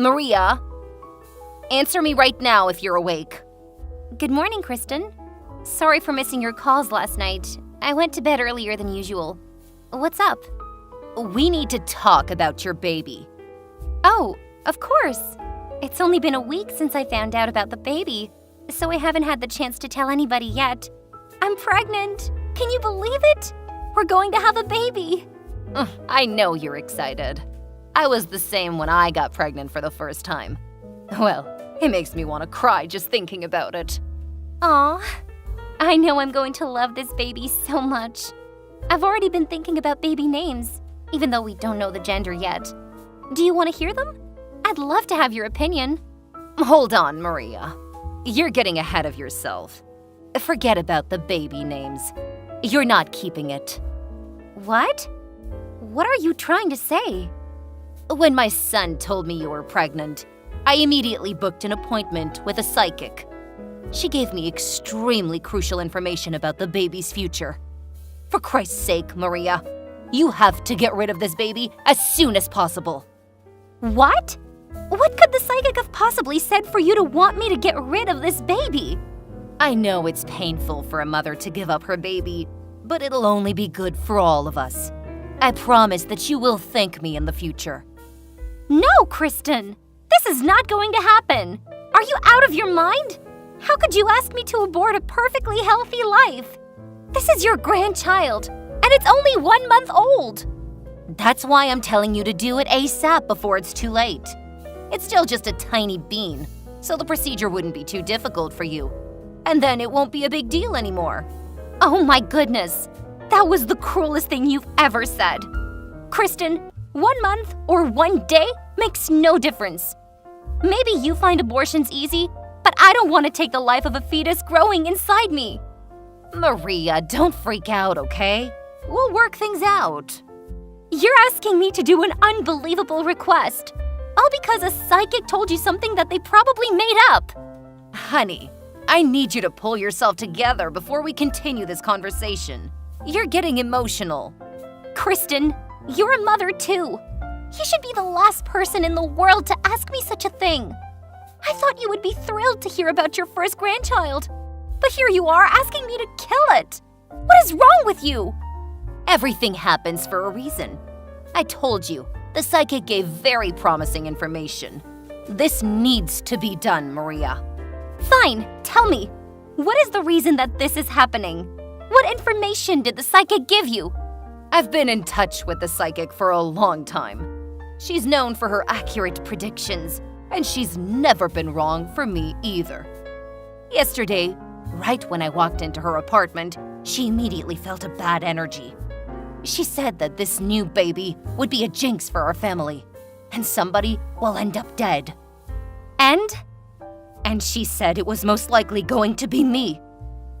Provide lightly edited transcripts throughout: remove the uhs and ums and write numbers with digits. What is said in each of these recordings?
Maria, answer me right now if you're awake. Good morning, Kristen. Sorry for missing your calls last night. I went to bed earlier than usual. What's up? We need to talk about your baby. Oh, of course. It's only been a week since I found out about the baby, so I haven't had the chance to tell anybody yet. I'm pregnant. Can you believe it? We're going to have a baby. I know you're excited. I was the same when I got pregnant for the first time. Well, it makes me want to cry just thinking about it. Aw, I know I'm going to love this baby so much. I've already been thinking about baby names, even though we don't know the gender yet. Do you want to hear them? I'd love to have your opinion. Hold on, Maria. You're getting ahead of yourself. Forget about the baby names. You're not keeping it. What? What are you trying to say? When my son told me you were pregnant, I immediately booked an appointment with a psychic. She gave me extremely crucial information about the baby's future. For Christ's sake, Maria, you have to get rid of this baby as soon as possible. What? What could the psychic have possibly said for you to want me to get rid of this baby? I know it's painful for a mother to give up her baby, but it'll only be good for all of us. I promise that you will thank me in the future. No, Kristen! This is not going to happen! Are you out of your mind? How could you ask me to abort a perfectly healthy life? This is your grandchild, and it's only 1 month old! That's why I'm telling you to do it ASAP before it's too late. It's still just a tiny bean, so the procedure wouldn't be too difficult for you. And then it won't be a big deal anymore. Oh my goodness! That was the cruelest thing you've ever said. Kristen, 1 month or 1 day makes no difference. Maybe you find abortions easy, but I don't want to take the life of a fetus growing inside me. Maria, don't freak out, okay? We'll work things out. You're asking me to do an unbelievable request, all because a psychic told you something that they probably made up. Honey, I need you to pull yourself together before we continue this conversation. You're getting emotional. Kristen, you're a mother too. You should be the last person in the world to ask me such a thing. I thought you would be thrilled to hear about your first grandchild. But here you are asking me to kill it. What is wrong with you? Everything happens for a reason. I told you, the psychic gave very promising information. This needs to be done, Maria. Fine, tell me. What is the reason that this is happening? What information did the psychic give you? I've been in touch with the psychic for a long time. She's known for her accurate predictions, and she's never been wrong for me either. Yesterday, right when I walked into her apartment, she immediately felt a bad energy. She said that this new baby would be a jinx for our family, and somebody will end up dead. And she said it was most likely going to be me.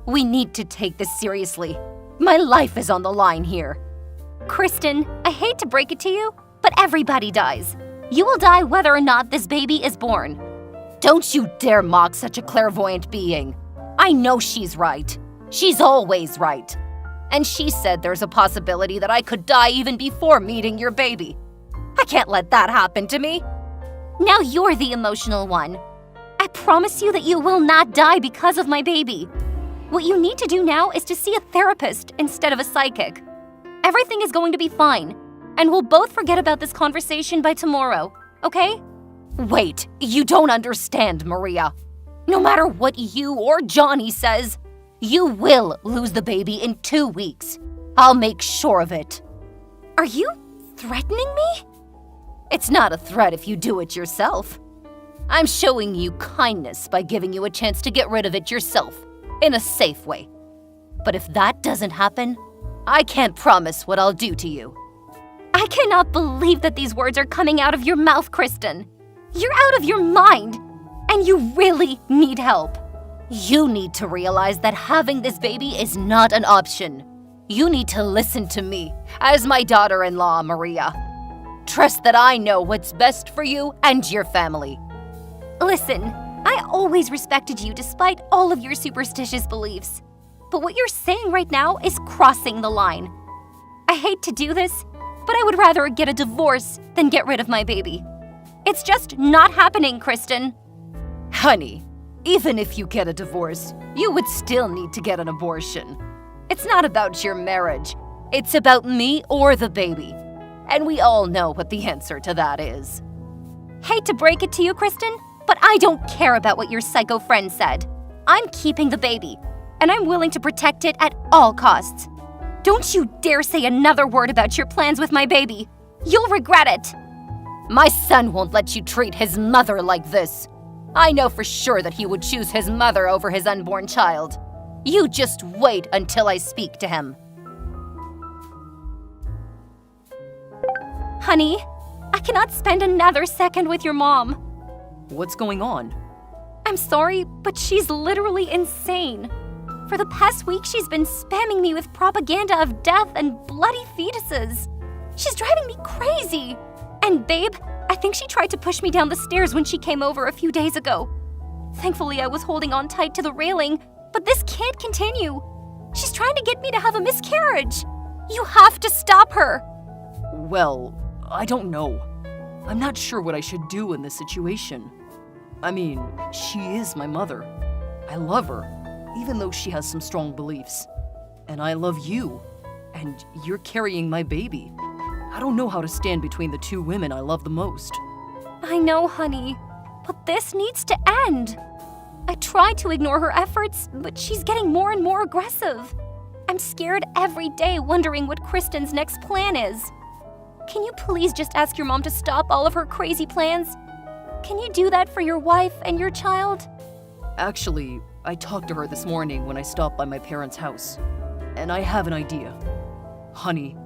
We need to take this seriously. My life is on the line here. Kristen, I hate to break it to you, but everybody dies. You will die whether or not this baby is born. Don't you dare mock such a clairvoyant being. I know she's right. She's always right. And she said there's a possibility that I could die even before meeting your baby. I can't let that happen to me. Now you're the emotional one. I promise you that you will not die because of my baby. What you need to do now is to see a therapist instead of a psychic. Everything is going to be fine, and we'll both forget about this conversation by tomorrow, okay? Wait, you don't understand, Maria. No matter what you or Johnny says, you will lose the baby in 2 weeks. I'll make sure of it. Are you threatening me? It's not a threat if you do it yourself. I'm showing you kindness by giving you a chance to get rid of it yourself, in a safe way. But if that doesn't happen, I can't promise what I'll do to you. I cannot believe that these words are coming out of your mouth, Kristen. You're out of your mind, and you really need help. You need to realize that having this baby is not an option. You need to listen to me as my daughter-in-law, Maria. Trust that I know what's best for you and your family. Listen, I always respected you despite all of your superstitious beliefs. But what you're saying right now is crossing the line. I hate to do this, but I would rather get a divorce than get rid of my baby. It's just not happening, Kristen. Honey, even if you get a divorce, you would still need to get an abortion. It's not about your marriage. It's about me or the baby. And we all know what the answer to that is. Hate to break it to you, Kristen, but I don't care about what your psycho friend said. I'm keeping the baby, and I'm willing to protect it at all costs. Don't you dare say another word about your plans with my baby. You'll regret it. My son won't let you treat his mother like this. I know for sure that he would choose his mother over his unborn child. You just wait until I speak to him. Honey, I cannot spend another second with your mom. What's going on? I'm sorry, but she's literally insane. For the past week, she's been spamming me with propaganda of death and bloody fetuses. She's driving me crazy. And babe, I think she tried to push me down the stairs when she came over a few days ago. Thankfully, I was holding on tight to the railing, but this can't continue. She's trying to get me to have a miscarriage. You have to stop her. Well, I don't know. I'm not sure what I should do in this situation. I mean, she is my mother. I love her, even though she has some strong beliefs. And I love you, and you're carrying my baby. I don't know how to stand between the two women I love the most. I know, honey, but this needs to end. I tried to ignore her efforts, but she's getting more and more aggressive. I'm scared every day, wondering what Kristen's next plan is. Can you please just ask your mom to stop all of her crazy plans? Can you do that for your wife and your child? Actually, I talked to her this morning when I stopped by my parents' house. And I have an idea. Honey,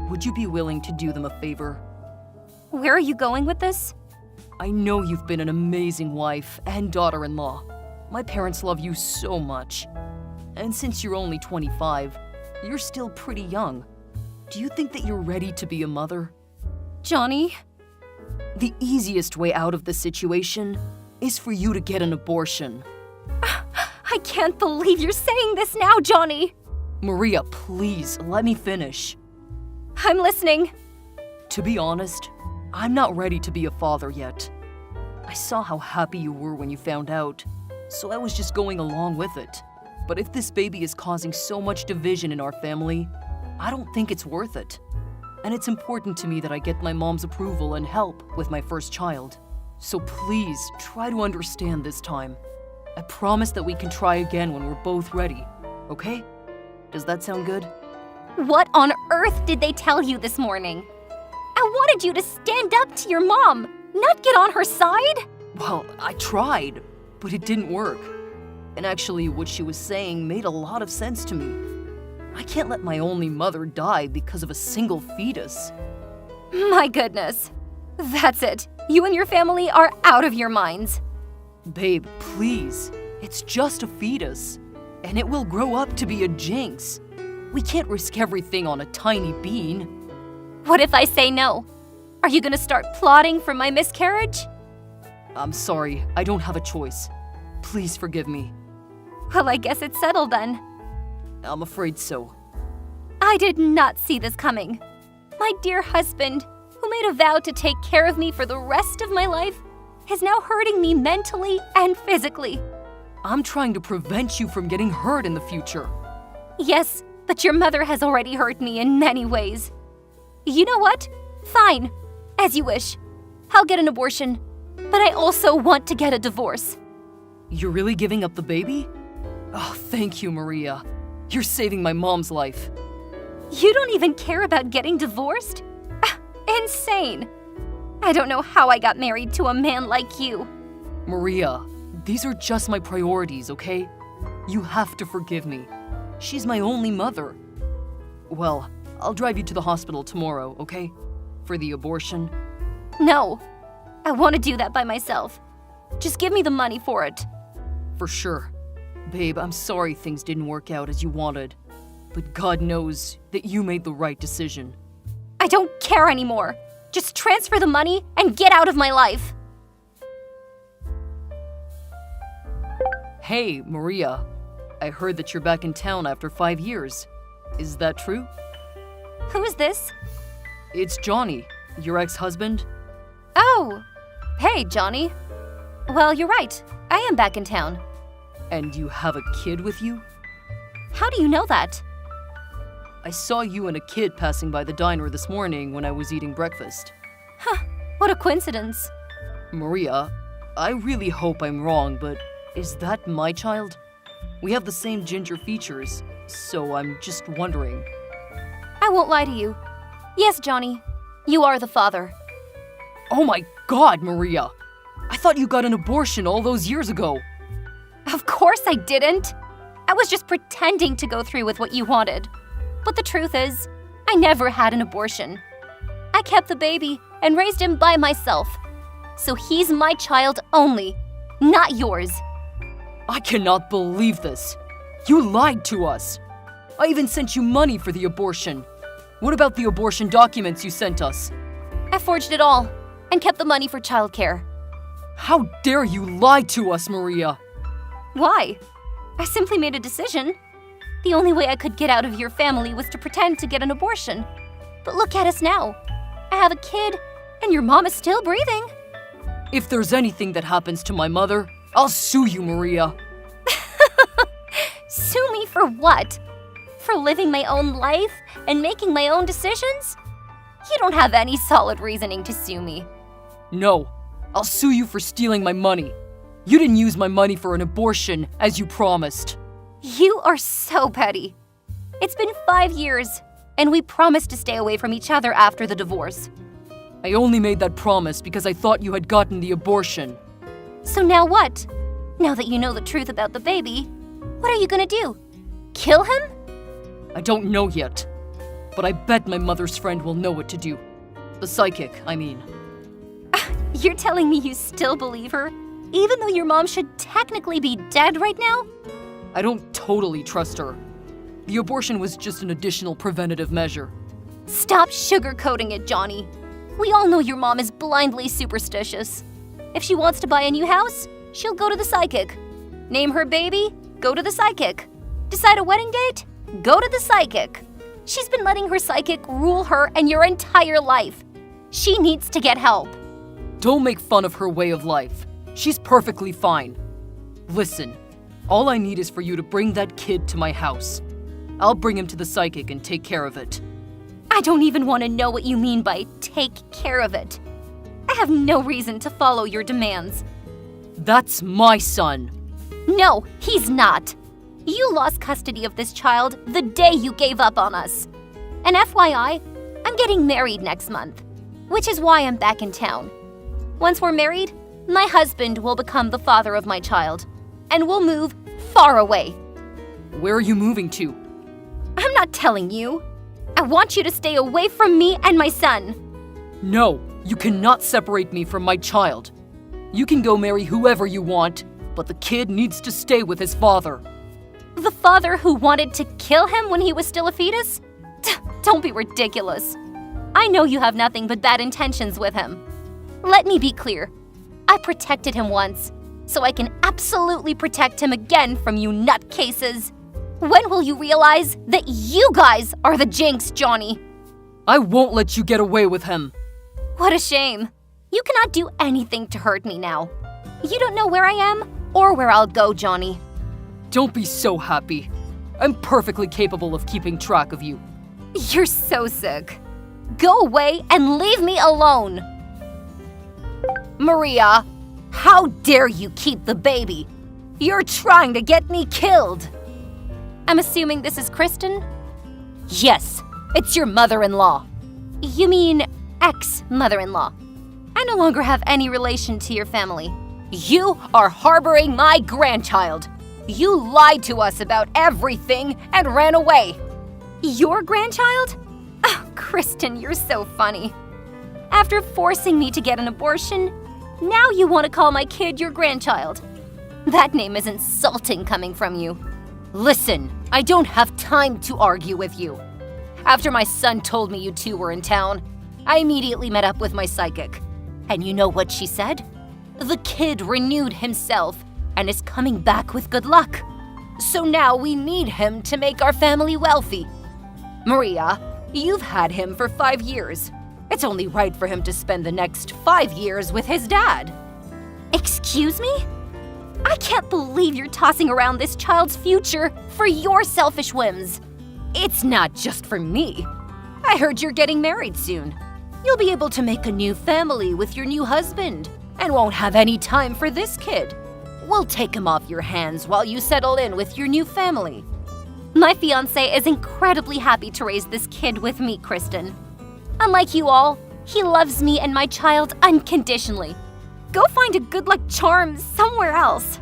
would you be willing to do them a favor? Where are you going with this? I know you've been an amazing wife and daughter-in-law. My parents love you so much. And since you're only 25, you're still pretty young. Do you think that you're ready to be a mother? Johnny? The easiest way out of this situation is for you to get an abortion. I can't believe you're saying this now, Johnny. Maria, please, let me finish. I'm listening. To be honest, I'm not ready to be a father yet. I saw how happy you were when you found out, so I was just going along with it. But if this baby is causing so much division in our family, I don't think it's worth it. And it's important to me that I get my mom's approval and help with my first child. So please, try to understand this time. I promise that we can try again when we're both ready, okay? Does that sound good? What on earth did they tell you this morning? I wanted you to stand up to your mom, not get on her side. Well, I tried, but it didn't work. And actually, what she was saying made a lot of sense to me. I can't let my only mother die because of a single fetus. My goodness. That's it. You and your family are out of your minds. Babe, please. It's just a fetus. And it will grow up to be a jinx. We can't risk everything on a tiny bean. What if I say no? Are you gonna start plotting for my miscarriage? I'm sorry, I don't have a choice. Please forgive me. Well, I guess it's settled then. I'm afraid so. I did not see this coming. My dear husband, who made a vow to take care of me for the rest of my life, is now hurting me mentally and physically. I'm trying to prevent you from getting hurt in the future. Yes, but your mother has already hurt me in many ways. You know what? Fine. As you wish. I'll get an abortion. But I also want to get a divorce. You're really giving up the baby? Oh, thank you, Maria. You're saving my mom's life. You don't even care about getting divorced? Insane. I don't know how I got married to a man like you. Maria, these are just my priorities, okay? You have to forgive me. She's my only mother. Well, I'll drive you to the hospital tomorrow, okay? For the abortion. No, I want to do that by myself. Just give me the money for it. For sure. Babe, I'm sorry things didn't work out as you wanted. But God knows that you made the right decision. I don't care anymore. Just transfer the money and get out of my life. Hey, Maria. I heard that you're back in town after 5 years. Is that true? Who's this? It's Johnny, your ex-husband. Oh, Hey, Johnny. Well, you're right. I am back in town. And you have a kid with you? How do you know that? I saw you and a kid passing by the diner this morning when I was eating breakfast. What a coincidence. Maria, I really hope I'm wrong, but is that my child? We have the same ginger features, so I'm just wondering. I won't lie to you. Yes, Johnny. You are the father. Oh my God, Maria! I thought you got an abortion all those years ago. Of course I didn't. I was just pretending to go through with what you wanted. But the truth is, I never had an abortion. I kept the baby and raised him by myself. So he's my child only, not yours. I cannot believe this. You lied to us. I even sent you money for the abortion. What about the abortion documents you sent us? I forged it all and kept the money for childcare. How dare you lie to us, Maria? Why? I simply made a decision. The only way I could get out of your family was to pretend to get an abortion. But look at us now. I have a kid, and your mom is still breathing. If there's anything that happens to my mother, I'll sue you, Maria. Sue me for what? For living my own life and making my own decisions? You don't have any solid reasoning to sue me. No, I'll sue you for stealing my money. You didn't use my money for an abortion, as you promised. You are so petty. It's been 5 years, and we promised to stay away from each other after the divorce. I only made that promise because I thought you had gotten the abortion. So now what? Now that you know the truth about the baby, what are you gonna do? Kill him? I don't know yet, but I bet my mother's friend will know what to do. The psychic, I mean. You're telling me you still believe her, even though your mom should technically be dead right now? I don't totally trust her. The abortion was just an additional preventative measure. Stop sugarcoating it, Johnny. We all know your mom is blindly superstitious. If she wants to buy a new house, she'll go to the psychic. Name her baby, go to the psychic. Decide a wedding date, go to the psychic. She's been letting her psychic rule her and your entire life. She needs to get help. Don't make fun of her way of life. She's perfectly fine. Listen, all I need is for you to bring that kid to my house. I'll bring him to the psychic and take care of it. I don't even want to know what you mean by take care of it. I have no reason to follow your demands. That's my son. No, he's not. You lost custody of this child the day you gave up on us. And FYI, I'm getting married next month, which is why I'm back in town. Once we're married, my husband will become the father of my child, and we'll move far away. Where are you moving to? I'm not telling you. I want you to stay away from me and my son. No, you cannot separate me from my child. You can go marry whoever you want, but the kid needs to stay with his father. The father who wanted to kill him when he was still a fetus? Don't be ridiculous. I know you have nothing but bad intentions with him. Let me be clear. I protected him once, so I can absolutely protect him again from you nutcases. When will you realize that you guys are the jinx, Johnny? I won't let you get away with him. What a shame. You cannot do anything to hurt me now. You don't know where I am or where I'll go, Johnny. Don't be so happy. I'm perfectly capable of keeping track of you. You're so sick. Go away and leave me alone. Maria, how dare you keep the baby? You're trying to get me killed. I'm assuming this is Kristen? Yes, it's your mother-in-law. You mean ex-mother-in-law. I no longer have any relation to your family. You are harboring my grandchild. You lied to us about everything and ran away. Your grandchild? Oh, Kristen, you're so funny. After forcing me to get an abortion, now you want to call my kid your grandchild. That name is insulting coming from you. Listen, I don't have time to argue with you. After my son told me you two were in town, I immediately met up with my psychic. And you know what she said? The kid renewed himself and is coming back with good luck. So now we need him to make our family wealthy. Maria, you've had him for 5 years. It's only right for him to spend the next 5 years with his dad. Excuse me? I can't believe you're tossing around this child's future for your selfish whims. It's not just for me. I heard you're getting married soon. You'll be able to make a new family with your new husband and won't have any time for this kid. We'll take him off your hands while you settle in with your new family. My fiancé is incredibly happy to raise this kid with me, Kristen. Unlike you all, he loves me and my child unconditionally. Go find a good luck charm somewhere else.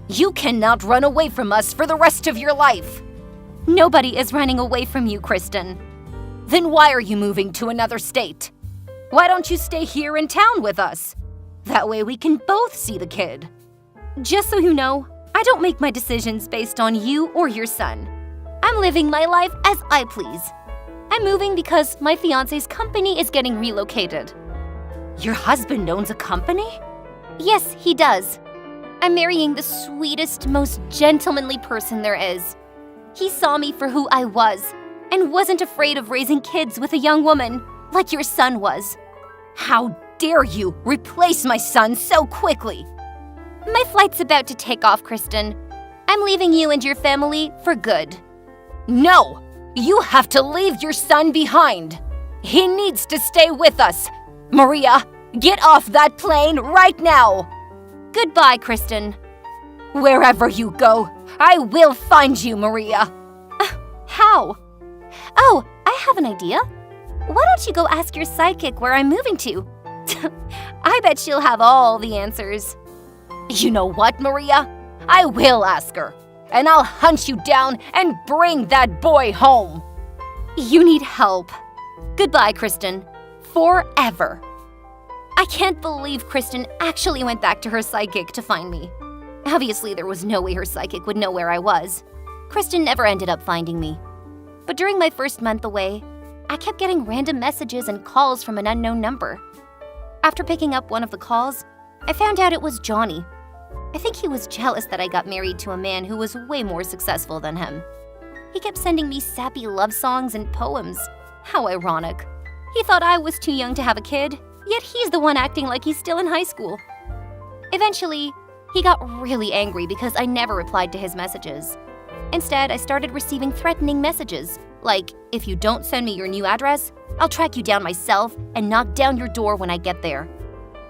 You cannot run away from us for the rest of your life. Nobody is running away from you, Kristen. Then why are you moving to another state? Why don't you stay here in town with us? That way we can both see the kid. Just so you know, I don't make my decisions based on you or your son. I'm living my life as I please. I'm moving because my fiancé's company is getting relocated. Your husband owns a company? Yes, he does. I'm marrying the sweetest, most gentlemanly person there is. He saw me for who I was and wasn't afraid of raising kids with a young woman like your son was. How dare you replace my son so quickly? My flight's about to take off, Kristen. I'm leaving you and your family for good. No! You have to leave your son behind. He needs to stay with us. Maria, get off that plane right now. Goodbye, Kristen. Wherever you go, I will find you, Maria. How? Oh, I have an idea. Why don't you go ask your psychic where I'm moving to? I bet she'll have all the answers. You know what, Maria? I will ask her, and I'll hunt you down and bring that boy home. You need help. Goodbye, Kristen. Forever. I can't believe Kristen actually went back to her psychic to find me. Obviously, there was no way her psychic would know where I was. Kristen never ended up finding me. But during my first month away, I kept getting random messages and calls from an unknown number. After picking up one of the calls, I found out it was Johnny. I think he was jealous that I got married to a man who was way more successful than him. He kept sending me sappy love songs and poems. How ironic. He thought I was too young to have a kid, yet he's the one acting like he's still in high school. Eventually, he got really angry because I never replied to his messages. Instead, I started receiving threatening messages, like, if you don't send me your new address, I'll track you down myself and knock down your door when I get there.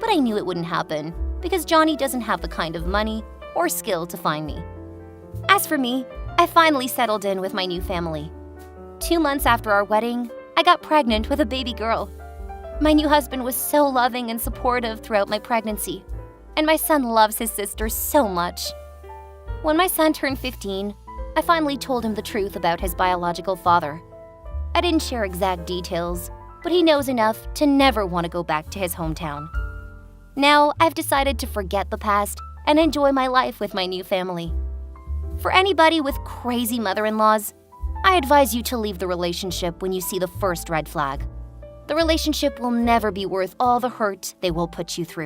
But I knew it wouldn't happen, because Johnny doesn't have the kind of money or skill to find me. As for me, I finally settled in with my new family. 2 months after our wedding, I got pregnant with a baby girl. My new husband was so loving and supportive throughout my pregnancy, and my son loves his sister so much. When my son turned 15, I finally told him the truth about his biological father. I didn't share exact details, but he knows enough to never want to go back to his hometown. Now, I've decided to forget the past and enjoy my life with my new family. For anybody with crazy mother-in-laws, I advise you to leave the relationship when you see the first red flag. The relationship will never be worth all the hurt they will put you through.